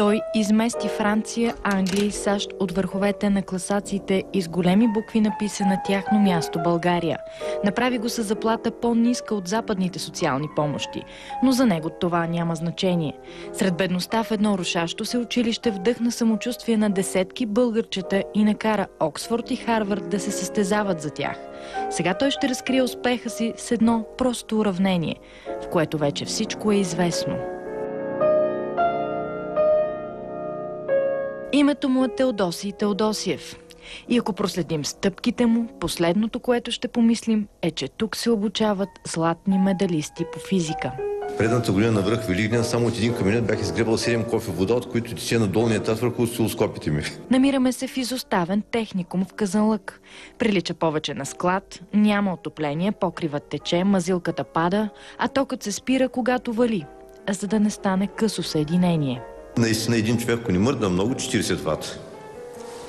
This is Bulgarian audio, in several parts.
Той измести Франция, Англия и САЩ от върховете на класациите и с големи букви написа на тяхно място България. Направи го с заплата по-ниска от западните социални помощи, но за него това няма значение. Сред бедността в едно рушащо се училище вдъхна самочувствие на десетки българчета и накара Оксфорд и Харвард да се състезават за тях. Сега той ще разкрие успеха си с едно просто уравнение, в което вече всичко е известно. Името му е Теодосий Теодосиев. И ако проследим стъпките му, последното, което ще помислим, е, че тук се обучават златни медалисти по физика. Предната година на връх Великден само от един кабинет бях изгребал 7 кофе вода, от които тече на долния етаж върху осцилоскопите ми. Намираме се в изоставен техникум в Казанлък. Прилича повече на склад, няма отопление, покривът тече, мазилката пада, а токът се спира, когато вали, за да не стане късо съединение. Наистина един човек, ако не мърда много, 40 вата.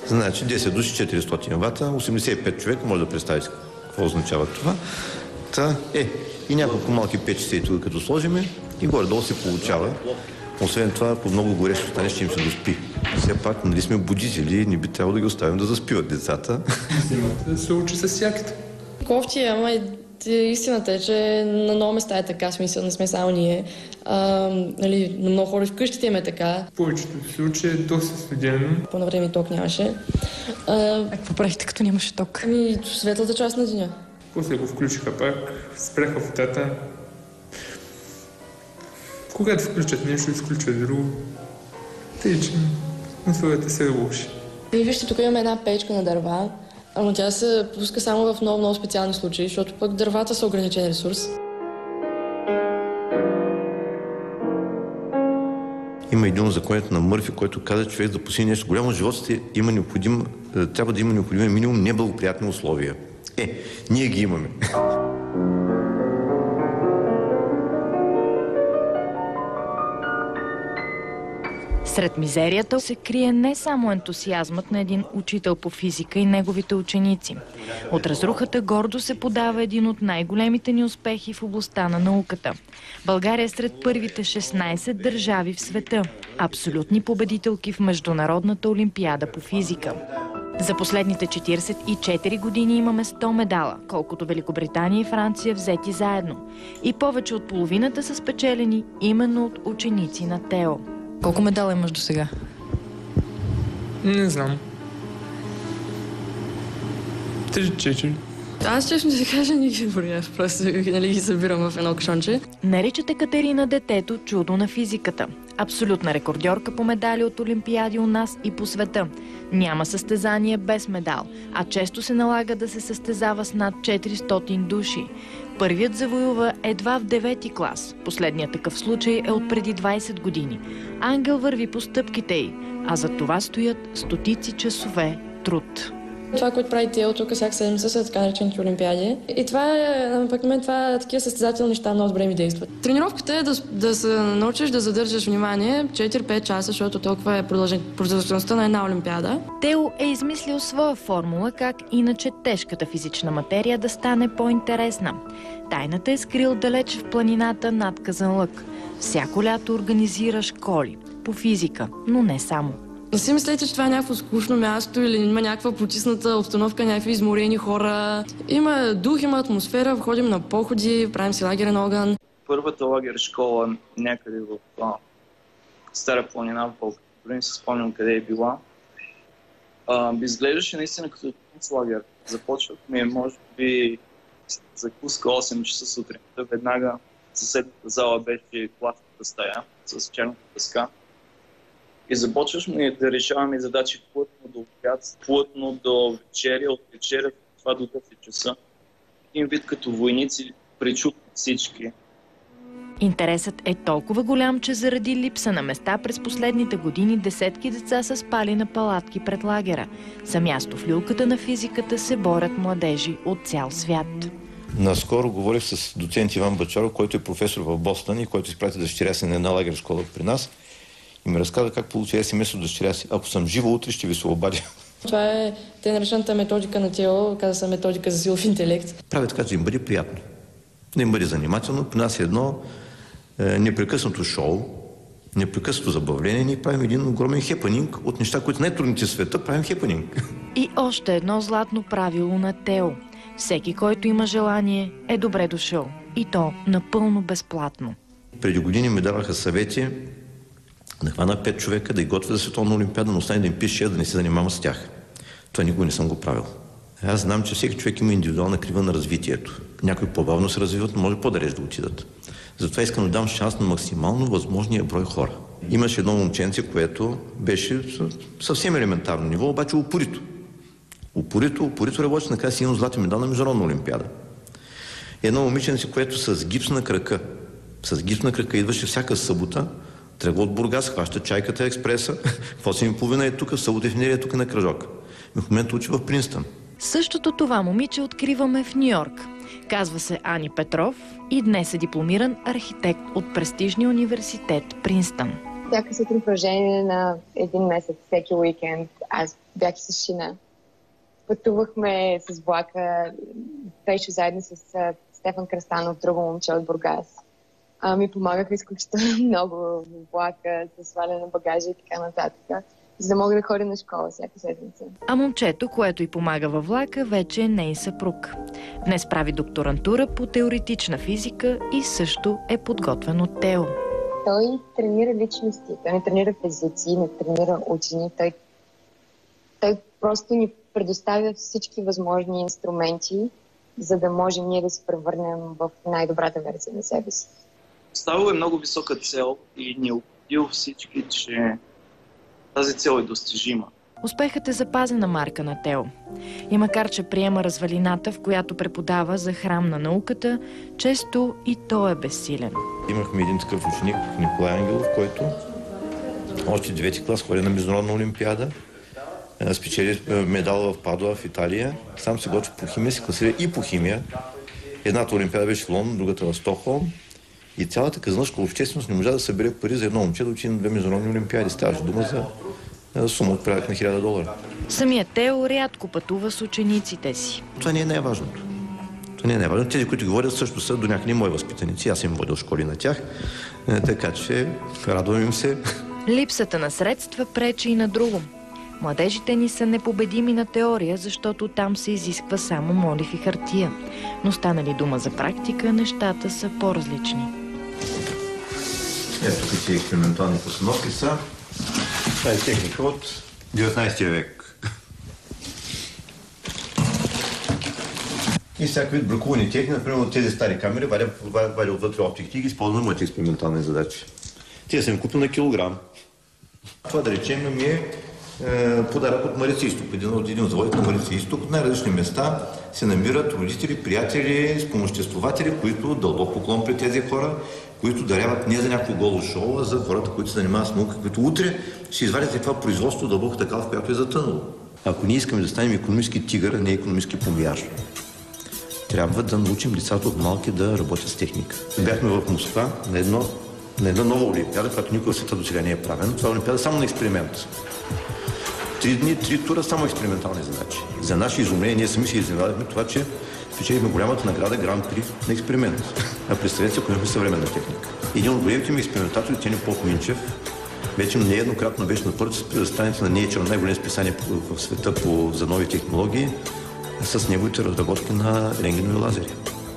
Значи 10 души 400 вата, 85 човека, може да представите какво означава това. И няколко малки печи тук като сложиме и горе-долу се получава. Освен това, по много горещо стане, ще им се доспи. Все пак, нали сме будители, не би трябвало да ги оставим да заспиват децата. Да се учи с всякито. Кофти, ама истината е, че на много места е така, смисъл, не сме само ние. Нали, на много хора вкъщите им е така. В повечето случаи е доста студено. По-на време ток нямаше. Какво правихте, като нямаше ток? Светлата част на деня. После го включиха пак, спряха водата. Когато включат нещо, изключат друго. Тъй, че условията се лоши. И вижте, тук имаме една печка на дърва, но тя се пуска само в много специални случаи, защото пък дървата са ограничен ресурс. Има един от законите на Мърфи, който каза, че човек да постигне нещо голямо в живота си, трябва да има необходимия минимум неблагоприятни условия. Ние ги имаме. Сред мизерията се крие не само ентусиазмът на един учител по физика и неговите ученици. От разрухата гордо се подава един от най-големите ни успехи в областта на науката. България е сред първите 16 държави в света, абсолютни победителки в Международната олимпиада по физика. За последните 44 години имаме 100 медала, колкото Великобритания и Франция взети заедно. И повече от половината са спечелени именно от ученици на Тео. Колко медала имаш до сега? Не знам. 3-4. Аз честно да кажа, не ги броя, просто ги събирам в едно кашонче. Наричате Катерина детето чудо на физиката. Абсолютна рекордьорка по медали от олимпиади у нас и по света. Няма състезание без медал, а често се налага да се състезава с над 400 души. Първият завоюва едва в 9-ти клас. Последният такъв случай е от преди 20 години. Ангел върви по стъпките й, а за това стоят стотици часове труд. Това, което прави Тео тук всяка седмица, са така наречените олимпиади. И това е, пък на мен това такива състезателни неща много добре ми действат. Тренировката е да се научиш да задържаш внимание 4-5 часа, защото толкова е продължителността на една олимпиада. Тео е измислил своя формула как иначе тежката физична материя да стане по-интересна. Тайната е скрил далеч в планината над Казанлък. Всяко лято организира школи по физика, но не само. Не си мислете, че това е някакво скучно място или има някаква потисната обстановка, някакви изморени хора. Има дух, има атмосфера, ходим на походи, правим си лагерен огън. Първата лагер школа някъде в Стара планина в България, не си спомням къде е била, изглеждаше наистина като лагер. Започвахме, може би, закуска 8 часа сутринта. Веднага съседната зала беше класната стая с черната дъска. И започвахме да решаваме задачи плътно до обяд, плътно до вечеря, от вечеря това до 10 часа. Един вид като войници пречупват всички. Интересът е толкова голям, че заради липса на места през последните години десетки деца са спали на палатки пред лагера. За място в люлката на физиката се борят младежи от цял свят. Наскоро говорих с доцент Иван Бачаров, който е професор в Бостън и който изпрати дъщеря си на една лагер школа при нас. И ми разказа как получи СМС от дъщеря си. Ако съм жива утре, ще ви се обадя. Това е те наречената методика на Тео, каза се методика за силов интелект. Прави така, че им бъде приятно. Да им бъде занимателно. При нас е едно непрекъснато шоу. непрекъснато забавление, ние правим един огромен хепанинг от неща, които най-трудните в света, правим хепанинг. И още едно златно правило на Тео. Всеки, който има желание, е добре дошъл. И то напълно безплатно. Преди години ми даваха съвети да хвана 5 човека, да ги готвя за Световна олимпиада, но остане да им пише, да не се занимавам с тях. Това никога не съм го правил. Аз знам, че всеки човек има индивидуална крива на развитието. Някои по-бавно се развиват, но може по-далеч да отидат. Затова искам да дам шанс на максимално възможния брой хора. Имаше едно момченце, което беше съвсем елементарно ниво, обаче упорито. Упорито работи, накрая си имам златен медал на Международна олимпиада. Едно момиченце, което с гипс на крака идваше всяка събота, тръгва от Бургас, хваща чайката експреса, в 8:30 е тук, в събота и в неделя е тук на Кръжок. В момента учи в Принстън. Същото това момиче откриваме в Нью-Йорк. Казва се Ани Петров и днес е дипломиран архитект от престижния университет Принстън. Всяка сутрин в продължение на един месец, всеки уикенд, аз бях и с шина. Пътувахме с влака, беше заедно с Стефан Кръстанов, друго момче от Бургас. Ми помагаха изключително много в влака, за сваляне на багажа и така нататък, за да мога да ходя на школа всяка седмица. А момчето, което й помага във влака, вече е нейн съпруг. Днес прави докторантура по теоретична физика и също е подготвен от Тео. Той тренира личности, той не тренира физици, не тренира учени, той просто ни предоставя всички възможни инструменти, за да можем ние да се превърнем в най-добрата версия на себе си. Ставало е много висока цел и ни е убедил всички, че тази цел е достижима. Успехът е запазена марка на Тео. И макар че приема развалината, в която преподава за храм на науката, често и той е безсилен. Имахме един такъв ученик, Николай Ангелов, който още 9-ти клас ходи на Международна олимпиада, спечели медал в Падуа в Италия, сам се готви по химия, се класира и по химия. Едната олимпиада беше в Лондон, другата в Стокхолм. И цялата казанлъшка общественост не можа да събере пари за едно момче да учи на 2 международни олимпиади. Ставаше дума за сума от порядък на $1000. Самият Тео рядко пътува с учениците си. Това не е най-важното. Тези, които ги водят, също са до някъде мои възпитаници. Аз им водил школи на тях, така че радвам им се. Липсата на средства пречи и на друго. Младежите ни са непобедими на теория, защото там се изисква само молив и хартия. Но стана ли дума за практика, нещата са по-различни. Ето тук тези експериментални постановки са. Това е техника от 19 век. И всякакви бракувани техники, например от тези стари камери, вадя отвътре оптиките и ги използвам на моите експериментални задачи. Тия съм купил на килограм. Това, да речем, ми е подарък от Марица Изток. Един от заводите на Марица Изток. От най-различни места се намират родители, приятели, спомоществователи, които дълбок поклон при тези хора, които даряват не за някакво голо шоу, а за хората, които се занимават с наука, които утре ще извадят това производство дълбоко така, в която е затънало. Ако ние искаме да станем икономически тигър, а не икономически помияр, трябва да научим децата от малки да работят с техника. Бяхме в Москва на една нова олимпиада, която никога в света до сега не е правена. Това е олимпиада само на експеримент. 3 дни, 3 тура, само експериментални задачи. За наше изумление, ние сами се изненадахме това, че спечелихме голямата награда Гран-при на експеримент. А представете, ако имахме съвременна техника. Един от големите ми експериментатори, Теня Попминчев, вече нееднократно беше на първата страница на Nature, най-голем списание в света за нови технологии, с неговите разработки на рентгенови лазери.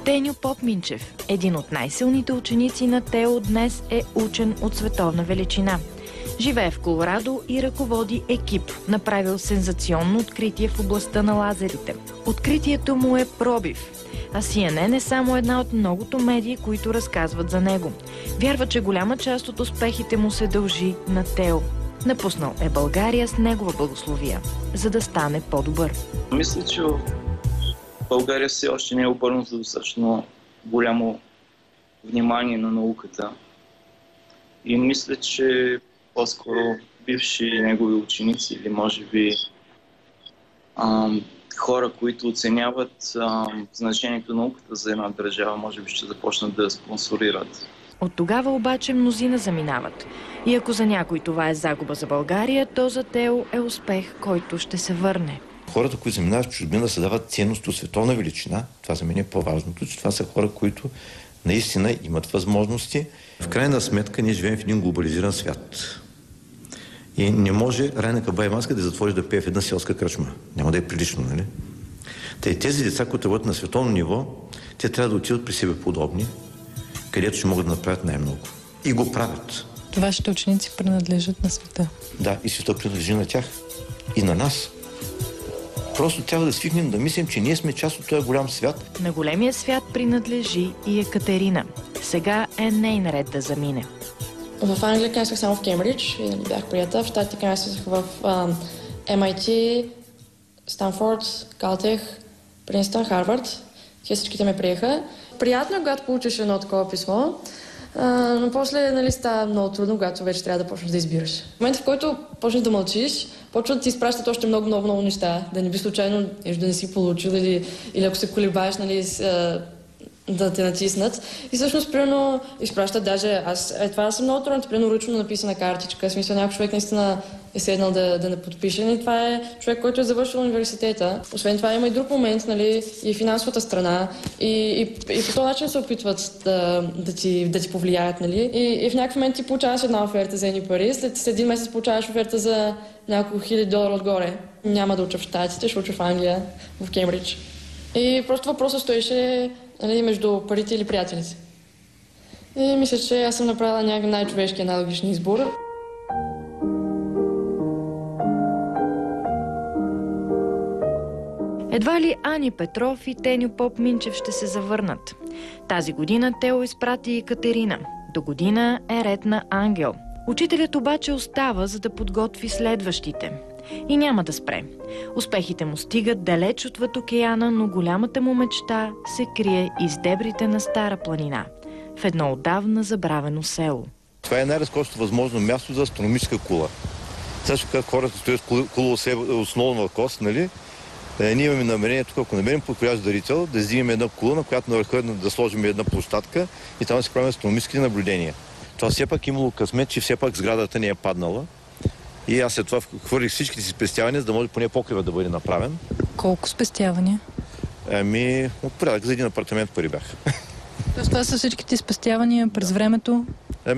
Теню Попминчев, един от най-силните ученици на Тео, днес е учен от световна величина. Живее в Колорадо и ръководи екип, направил сензационно откритие в областта на лазерите. Откритието му е пробив, а CNN е само една от многото медии, които разказват за него. Вярва, че голяма част от успехите му се дължи на Тео. Напуснал е България с негова благословия, за да стане по-добър. Мисля, че в България все още не е обърнато достатъчно голямо внимание на науката. И мисля, че по-скоро бивши негови ученици или може би хора, които оценяват значението на науката за една държава, може би ще започнат да спонсорират. От тогава обаче мнозина заминават. И ако за някой това е загуба за България, то за Тео е успех, който ще се върне. Хората, които заминават в чужбина, да се дават ценности от световна величина. Това за мен е по-важното, че това са хора, които наистина имат възможности. В крайна сметка ние живеем в един глобализиран свят. И не може Райна Кабаеванска да затвори да пее в една селска кръчма. Няма да е прилично, нали? Тези деца, които работят на световно ниво, те трябва да отидат при себе подобни, където ще могат да направят най-много. И го правят. Вашите ученици принадлежат на света. Да, и света принадлежи на тях. И на нас. Просто трябва да свикнем да мислим, че ние сме част от този голям свят. На големия свят принадлежи и Екатерина. Сега е нейн ред да замине. В Англия кандидатствах само в Кембридж и бях прията. В Щатите кандидатствах в MIT, Станфорд, Калтех, Принстън, Харвард. Те всичките ме приеха. Приятно е, когато получиш едно такова писмо, но после става много трудно, когато вече трябва да почнеш да избираш. В момента, в който почнеш да мълчиш, почват да ти изпращат още много неща. Да не би случайно да не си получил или ако се колебаеш, да те натиснат. И всъщност, примерно, изпращат даже... Това съм много трудно, примерно, ръчно написана картичка. В смисъл, някой човек наистина е седнал да не подпише. И това е човек, който е завършил университета. Освен това, има и друг момент, и финансовата страна. И по този начин се опитват да ти повлияят, И в някакъв момент ти получаваш една оферта за едни пари. След един месец получаваш оферта за няколко $1000 отгоре. Няма да уча в Щатите, ще уча в Англия, в Кембридж. И просто въпросът стоеше между парите или приятелите. И мисля, че аз съм направила някакъв най-човешки, най-логичен избор. Едва ли Ани Петров и Теню Поп Минчев ще се завърнат. Тази година Тео изпрати Екатерина. До година е ред на Ангел. Учителят обаче остава, за да подготви следващите. И няма да спре. Успехите му стигат далеч отвъд океана, но голямата му мечта се крие из дебрите на Стара планина, в едно отдавна забравено село. Това е най-разкошното възможно място за астрономическа кула. Също като хората стоят кула основна кост, нали? Ние имаме намерение тук, ако намерим подходящ дарител, да издигнем една кула, на която на върха да сложим една площадка и там да се правим астрономически наблюдения. Това все пак имало късмет, че все пак сградата не е паднала. И аз след това хвърлих всичките си спестявания, за да може поне покрива да бъде направен. Колко спестявания? От порядък за един апартамент пари бях. Тоест това са всичките спестявания през времето?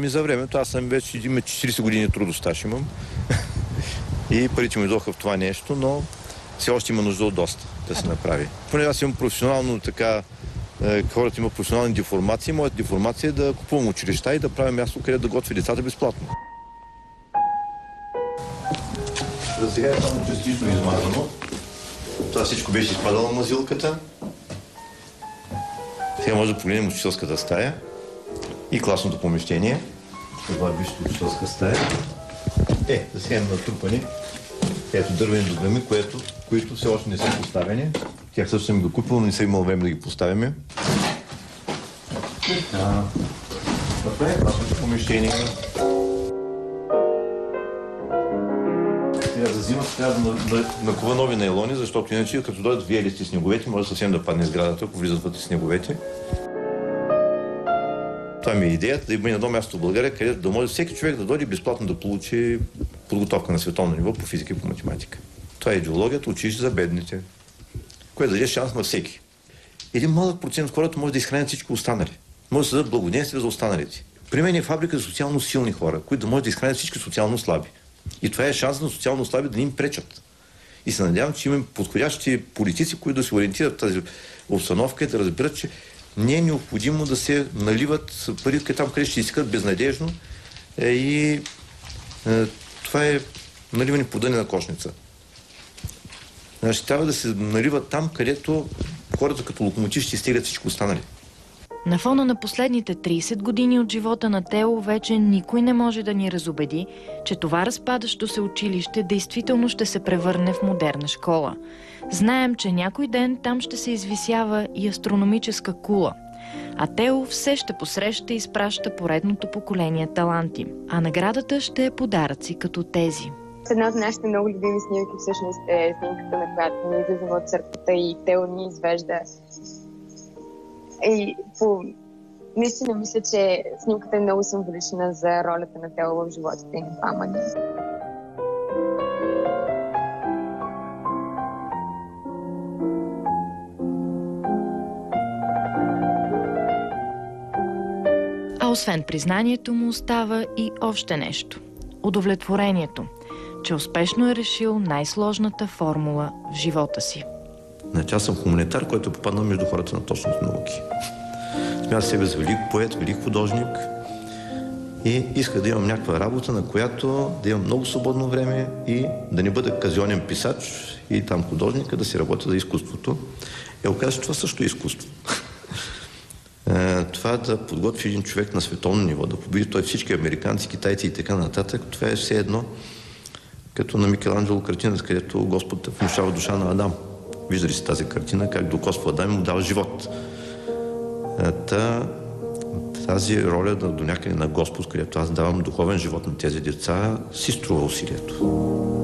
За времето. Аз съм вече 40 години трудостаж имам. И парите ми дойдоха в това нещо, но все още има нужда от доста да се направи. Поне аз имам професионално хората имат професионални деформации. Моята деформация е да купувам училища и да правя място, където да готви децата безплатно. За сега е само частично измазано. Това всичко беше изпадало на мазилката. Сега може да погледнем учителската стая и класното помещение. Това беше учителска стая. За сега има натрупани. Ето дървени дограми, които все още не са поставени. Тях също съм ги купил, но не съм имал време да ги поставяме. Това е класното помещение. За зимата трябва да накува нови найлони, защото иначе като дойдат виелисти снеговете, може съвсем да падне сградата, ако влизат вътре снеговете. Това ми е идеята, да има едно място в България, където да може всеки човек да дойде безплатно да получи подготовка на световно ниво по физика и по математика. Това е идеологията, училище за бедните, което даде шанс на всеки. Един малък процент от хората може да изхранят всички останали. Може да създадат благоденствие за останалите. При мен е фабрика за социално силни хора, които да може да изхранят всички социално слаби. И това е шанс на социално слаби да не им пречат. И се надявам, че имаме подходящи политици, които да се ориентират в тази обстановка и да разберат, че не е необходимо да се наливат пари там, където ще искат безнадежно. Това е наливане по дъни на кошница. Значи трябва да се наливат там, където хората като локомотив ще стигат всичко останали. На фона на последните 30 години от живота на Тео вече никой не може да ни разубеди, че това разпадащо се училище действително ще се превърне в модерна школа. Знаем, че някой ден там ще се извисява и астрономическа кула. А Тео все ще посреща и изпраща поредното поколение таланти. А наградата ще е подаръци като тези. Една от нашите много любими снимки всъщност е снимката, на която ние излизаме от църквата и Тео ни извежда. И наистина мисля, че снимката е много символична за ролята на Тео в животите и на двама ни. А освен признанието му остава и още нещо – удовлетворението, че успешно е решил най-сложната формула в живота си. Значи аз съм хуманитар, който е попаднал между хората на точните науки. Смятам себе за велик поет, велик художник и иска да имам някаква работа, на която да имам много свободно време и да не бъда казионен писач и там художника, да си работя за изкуството. И оказа, че това също е изкуство. Това да подготви един човек на световно ниво, да победи той всички американци, китайци и така нататък, това е все едно като на Микеланджело картината, където Господ внушава душа на Адам. Виждали си тази картина, как докосва Адам и му дава живот. Тази роля до някъде на Господ, където аз давам духовен живот на тези деца, си струва усилието.